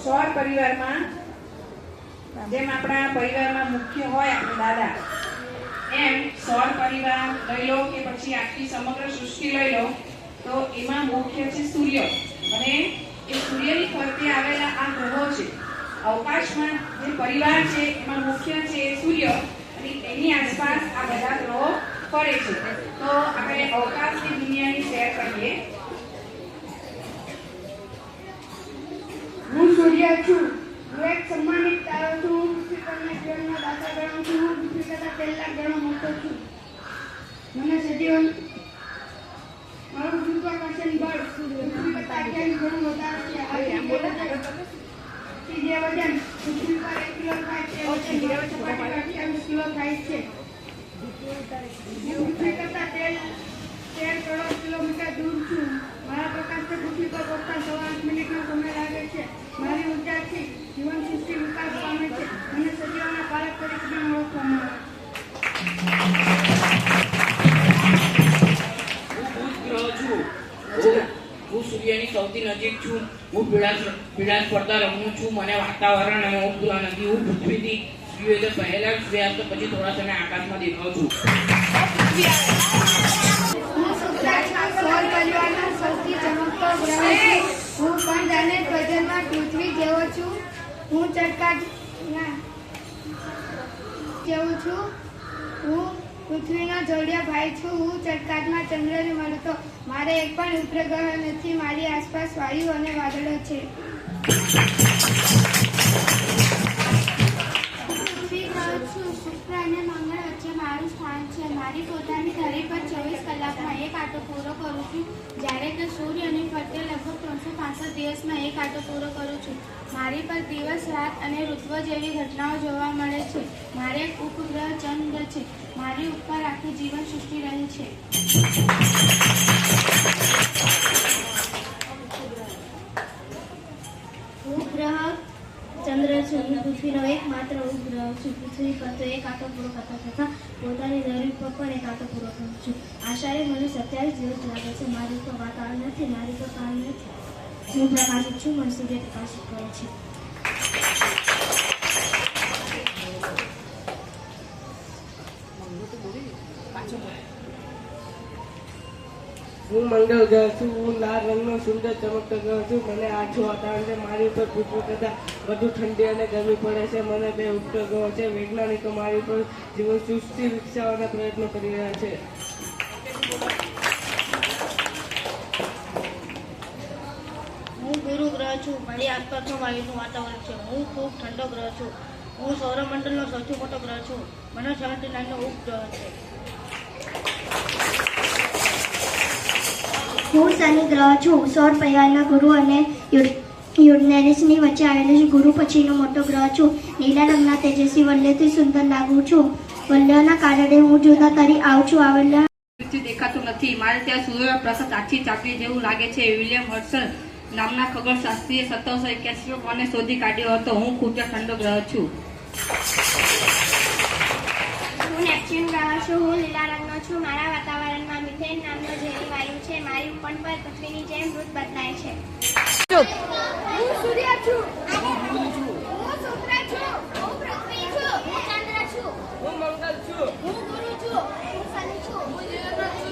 સૌર પરિવારમાં જેમ આપણા પરિવારમાં મુખ્ય હોય આપણા દાદા, એમ સૌર પરિવાર લઈ લો કે પછી આખી સમગ્ર સૃષ્ટિ લઈ લો તો એમાં મુખ્ય છે સૂર્ય, અને એ સૂર્યની ફરતે આવેલા આ ગ્રહો છે. અવકાશમાં જે પરિવાર છે એમાં મુખ્ય છે સૂર્ય, અને એની આસપાસ આ બધા ગ્રહો ફરે છે. તો આપણે અવકાશની દુનિયાની સૈર કરીએ. હું સૂર્ય છું. હું એક સન્માનિત તારો છું. હું પૃથ્વી પરના જીવનના દાતા ગણું છું. હું પૃથ્વી કરતા 13 લાખ ગણો મોટો છું. મને સજીવન મારું ગુરુત્વાકર્ષણ બળ પૃથ્વી કરતા 28 ગણું વધારે છે. જે વજન પૃથ્વી પર 1 કિલો થાય છે, વજન સપાટી પર 28 કિલો થાય છે. હું પૃથ્વી કરતા 13 કરોડ કિલોમીટર દૂર છું. મારા પ્રકાશથી પૃથ્વી પર પહોંચતા 8 મિનિટનો સમય લાગે છે. મારી ઉર્જાથી જીવન સૃષ્ટિ વિકાસ પામે છે. મને સજીવોના પાલક તરીકે પણ ઓળખવામાં આવે. હું સૂર્યની સૌથી નજીક છું. હું પીળાશ પડતા રંગનું છું. મને વાતાવરણ અને ઉપગ્રહ નથી. હું પૃથ્વીથી સૂર્યોદય પહેલા સૂર્યાસ્ત પછી થોડા સમય આકાશમાં દેખાઉં છું. સૌર પરિવારના સૌથી ચમકતો ગ્રહ છું. હું પણ અને વજનમાં પૃથ્વી જેવો છું. હું ચટકા જેવું છું. હું પૃથ્વીનો જોડિયો ભાઈ છું. હું ચટકાટમાં ચંદ્રને મળતો. મારે એક પણ ઉપગ્રહ નથી. મારી આસપાસ વાયુ અને વાદળો છે. પૃથ્વી ગ્રહ છું. શુક્ર અને મંગળ વચ્ચે મારું સ્થાન છે. મારી પોતાની ધરી પર 24 કલાકમાં એક આંટો પૂરો કરું છું, જ્યારે કે સૂર્યની ફરતે લગભગ 365 દિવસમાં એક આંટો પૂરો કરું છું. મારી પર દિવસ, રાત અને ઋતુઓ જેવી ઘટનાઓ જોવા મળે છે. મારે એક ઉપગ્રહ ચંદ્ર છે. મારી ઉપર આખી જીવન સૃષ્ટિ રહી છે. ઉપગ્રહ ચંદ્ર છું. હું પૃથ્વીનો એકમાત્ર ઉપગ્રહ છું. પૃથ્વી પર તો એક આંટો પૂરો કરતા થતા પોતાની ધરી પર પણ એક આંટો પૂરો કરું છું. આશરે મને 27 દિવસ લાગે છે. મારી તો વાતાવરણ નથી. મારી તો કામ નથી. હું પ્રકાશિત છું. મને સૂર્ય પ્રકાશિત કરે છે. હું મંગળ ગ્રહ છું. હું લાલ રંગનો સુંદર ચમકતો ગ્રહ છું. મને આછું વાતાવરણ છે. મારી ઉપર પૃથ્વી કરતાં વધુ ઠંડી અને ગરમી પડે છે. મને 2 ઉપગ્રહો છે. વૈજ્ઞાનિકો મારી ઉપર જીવન સૃષ્ટિ વિકસાવવાના પ્રયત્નો કરી રહ્યા છે. હું ગુરુ ગ્રહ છું. મારી આસપાસનું વાયુનું વાતાવરણ છે. હું ખૂબ ઠંડો ગ્રહ છું. હું સૌરમંડળનો સૌથી મોટો ગ્રહ છું. મને 79 ઉપગ્રહ છે. હું શનિ ગ્રહ છું. સૌર પરિવારના ગુરુ અને યુરેનસની વચ્ચે આવેલો છું. ગુરુ પછીનો મોટો ગ્રહ છું. લીલા રંગના તેજસ્વી વલયથી સુંદર લાગુ છું. વલયોના કારણે હું જુદા તરી આવું છું. આ વલય દેખાતું નથી. મારે ત્યાં સૂર્યપ્રકાશ આછી ચાકરી જેવું લાગે છે. વિલિયમ હર્સલ નામના ખગોળશાસ્ત્રીએ 1781 મને શોધી કાઢ્યો હતો. હું ખૂબ જ ઠંડો ગ્રહ છું. હું નેપ્ચ્યુન ગ્રહ છું. હું લીલા રંગનો છું. મારા વાતાવરણમાં મિથેન નામનો ઝેરી વાયુ છે. મારી ઉપન પર પૃથ્વીની જેમ ઋતુ બદલાય છે. હું સૂર્ય છું. હું શુક્ર છું. હું પૃથ્વી છું. હું ચંદ્ર છું. હું મંગળ છું. હું ગુરુ છું. હું શનિ છું. હું યુરેનસ